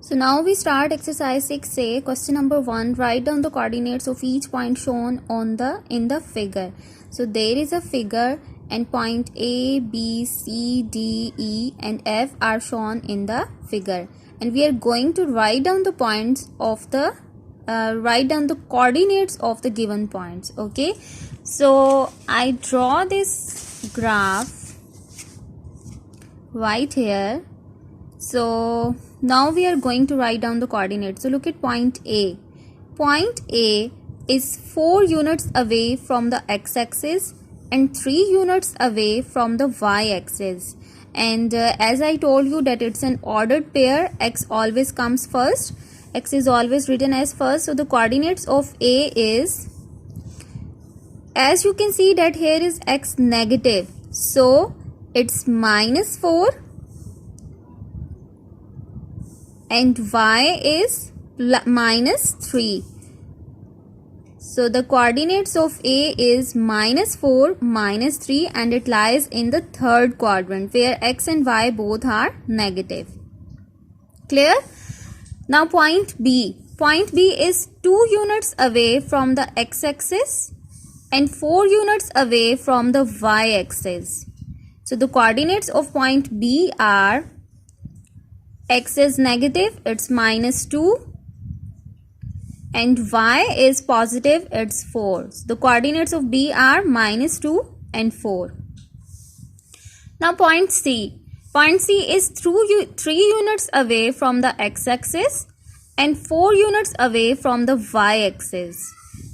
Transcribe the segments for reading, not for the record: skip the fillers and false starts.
So now we start exercise 6a. Question number 1. Write down the coordinates of each point shown in the figure. So there is a figure and point A, B, C, D, E and F are shown in the figure. And we are going to write down the coordinates of the given points. Okay. So I draw this graph right here. So now we are going to write down the coordinates. So look at point A. Point A is 4 units away from the x-axis and 3 units away from the y-axis. And as I told you that it's an ordered pair, x always comes first. X is always written as first. So the coordinates of A is, as you can see that here is x negative. So it's -4. And y is -3. So the coordinates of A is -4, -3 and it lies in the third quadrant where x and y both are negative. Clear? Now point B. Point B is 2 units away from the x-axis and 4 units away from the y-axis. So the coordinates of point B are, x is negative, it's -2 and y is positive, it's 4. So the coordinates of B are -2 and 4. Now point C. Point C is 3 units away from the x-axis and 4 units away from the y-axis.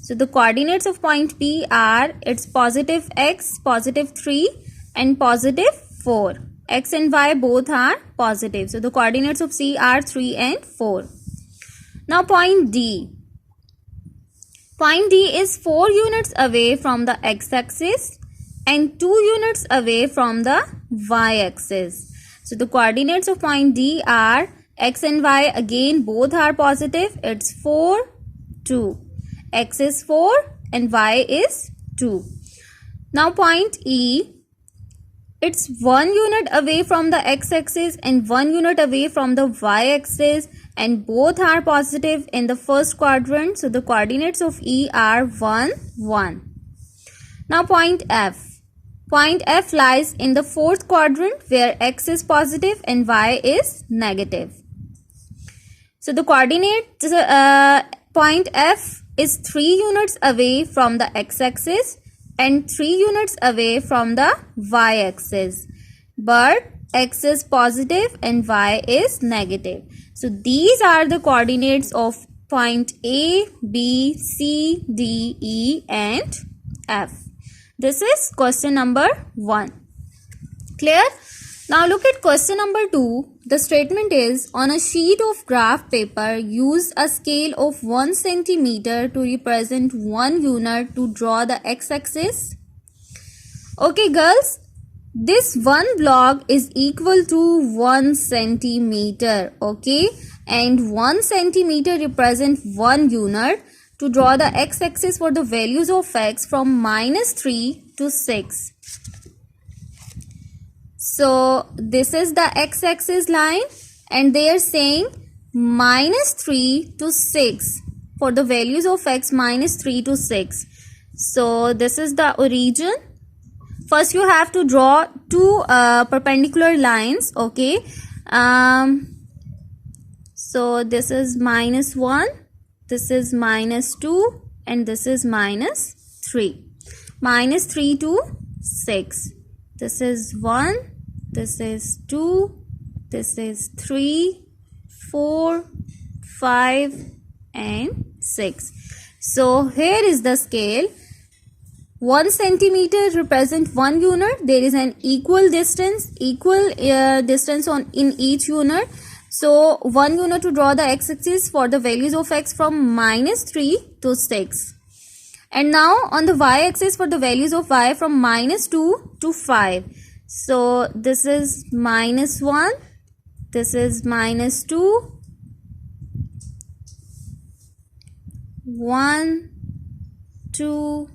So the coordinates of point B are, it's positive x, positive 3 and positive 4. X and y both are positive. So the coordinates of C are 3 and 4. Now point D. Point D is 4 units away from the x-axis and 2 units away from the y-axis. So the coordinates of point D are, x and y again both are positive. It's 4, 2. X is 4 and y is 2. Now point E. It's 1 unit away from the x-axis and 1 unit away from the y-axis and both are positive in the first quadrant. So the coordinates of E are 1, 1. Now point F. Point F lies in the fourth quadrant where x is positive and y is negative. So the coordinate point F is 3 units away from the x-axis and 3 units away from the y-axis, but x is positive and y is negative. So these are the coordinates of point A, B, C, D, E and F. This is question number 1. Clear? Now look at question number 2. The statement is, on a sheet of graph paper, use a scale of 1 centimeter to represent 1 unit to draw the x-axis. Okay girls, this one block is equal to 1 centimeter. Okay, and 1 centimeter represent 1 unit. To draw the x-axis for the values of x from -3 to 6. So this is the x-axis line and they are saying -3 to 6 for the values of x -3 to 6. So this is the origin. First you have to draw two perpendicular lines. Okay. So this is -1, this is -2 and this is -3. -3 to 6. This is 1. This is 2, this is 3, 4, 5 and 6. So here is the scale. 1 centimeter represent 1 unit. There is an equal distance in each unit. So 1 unit to draw the x-axis for the values of x from -3 to 6. And now on the y-axis for the values of y from -2 to 5. So this is -1, this is -2, 1, 2,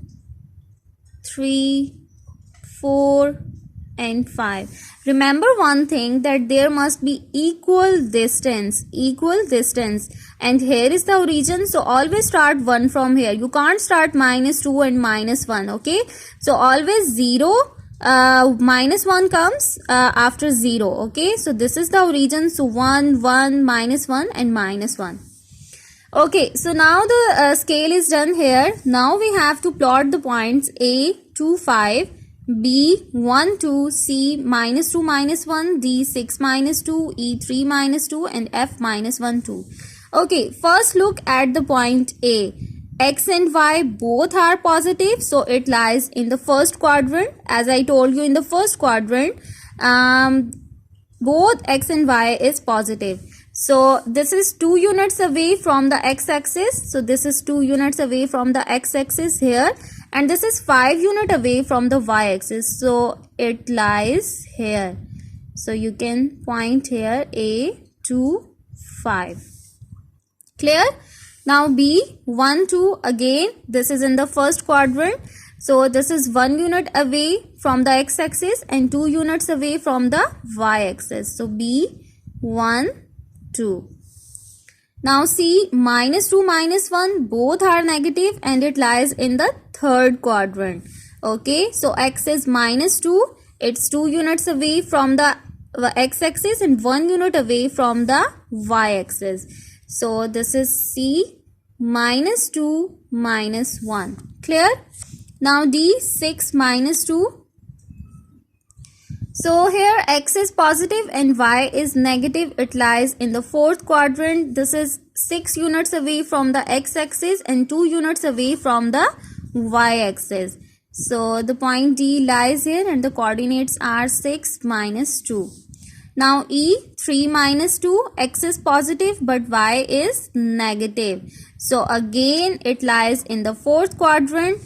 3, 4, and 5. Remember one thing, that there must be equal distance, and here is the origin, so always start 1 from here. You can't start -2 and -1, okay? So always 0, -1 comes after 0, okay? So this is the origin, so 1, 1, -1 and -1. Okay, so now the scale is done here. Now we have to plot the points A 2, 5, B 1, 2, C -2, -1, D 6, -2, E 3, -2 and F -1, 2. Okay, first look at the point A. X and Y both are positive, so it lies in the first quadrant. As I told you, in the first quadrant, both X and Y is positive. So this is 2 units away from the x-axis. So this is 2 units away from the x-axis here. And this is 5 units away from the y-axis. So it lies here. So you can point here A 2, 5. Clear? Now B 1, 2, again this is in the first quadrant. So this is 1 unit away from the x-axis and 2 units away from the y-axis. So B 1, 2. Now C -2, -1 both are negative and it lies in the third quadrant. Okay, so X is -2. It's 2 units away from the x-axis and 1 unit away from the y-axis. So this is C -2, -1. Clear? Now D 6, -2. So here X is positive and Y is negative. It lies in the fourth quadrant. This is 6 units away from the x-axis and 2 units away from the y-axis. So the point D lies here and the coordinates are 6, -2. Now E 3, -2. X is positive but Y is negative. So again it lies in the fourth quadrant.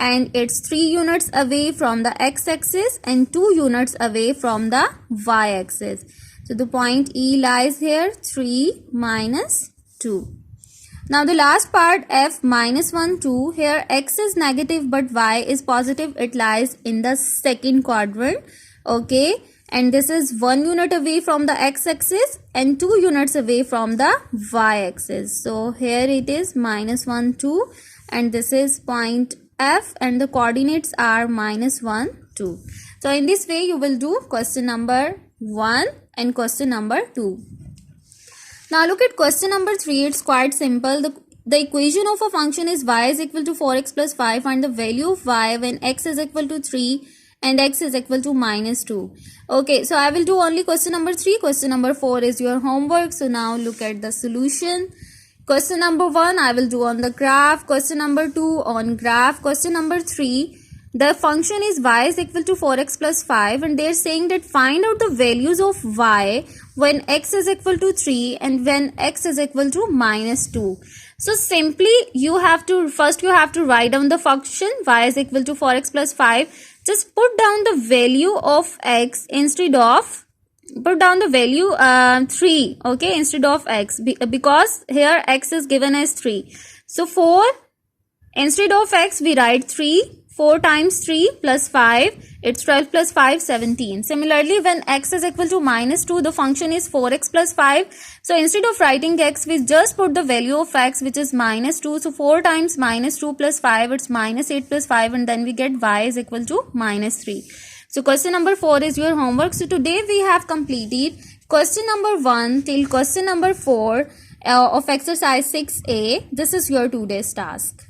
And it's 3 units away from the x-axis and 2 units away from the y-axis. So the point E lies here, 3, -2. Now the last part, F -1, 2. Here X is negative but Y is positive. It lies in the second quadrant. Okay. And this is 1 unit away from the x-axis and 2 units away from the y-axis. So here it is -1, 2. And this is point F and the coordinates are -1, 2. So in this way you will do question number 1 and question number 2. Now look at question number 3. It's quite simple. The equation of a function is y is equal to 4x plus 5. Find the value of y when x is equal to 3 and x is equal to -2. Okay, so I will do only question number 3. Question number 4 is your homework. So now look at the solution. Question number 1 I will do on the graph. Question number 2 on graph. Question number 3, the function is y is equal to 4x plus 5 and they are saying that find out the values of y when x is equal to 3 and when x is equal to -2. So simply you have to write down the function y is equal to 4x plus 5. Just put down the value of x instead of put down the value 3, okay, instead of x, because here x is given as 3. So 4 instead of x we write 3. 4 times 3 plus 5, it's 12 plus 5, 17. Similarly, when x is equal to -2, the function is 4x plus 5. So instead of writing x, we just put the value of x, which is -2. So 4 times -2 plus 5, it's -8 plus 5, and then we get y is equal to -3. So question number 4 is your homework. So today we have completed question number 1 till question number 4 of exercise 6A. This is your today's task.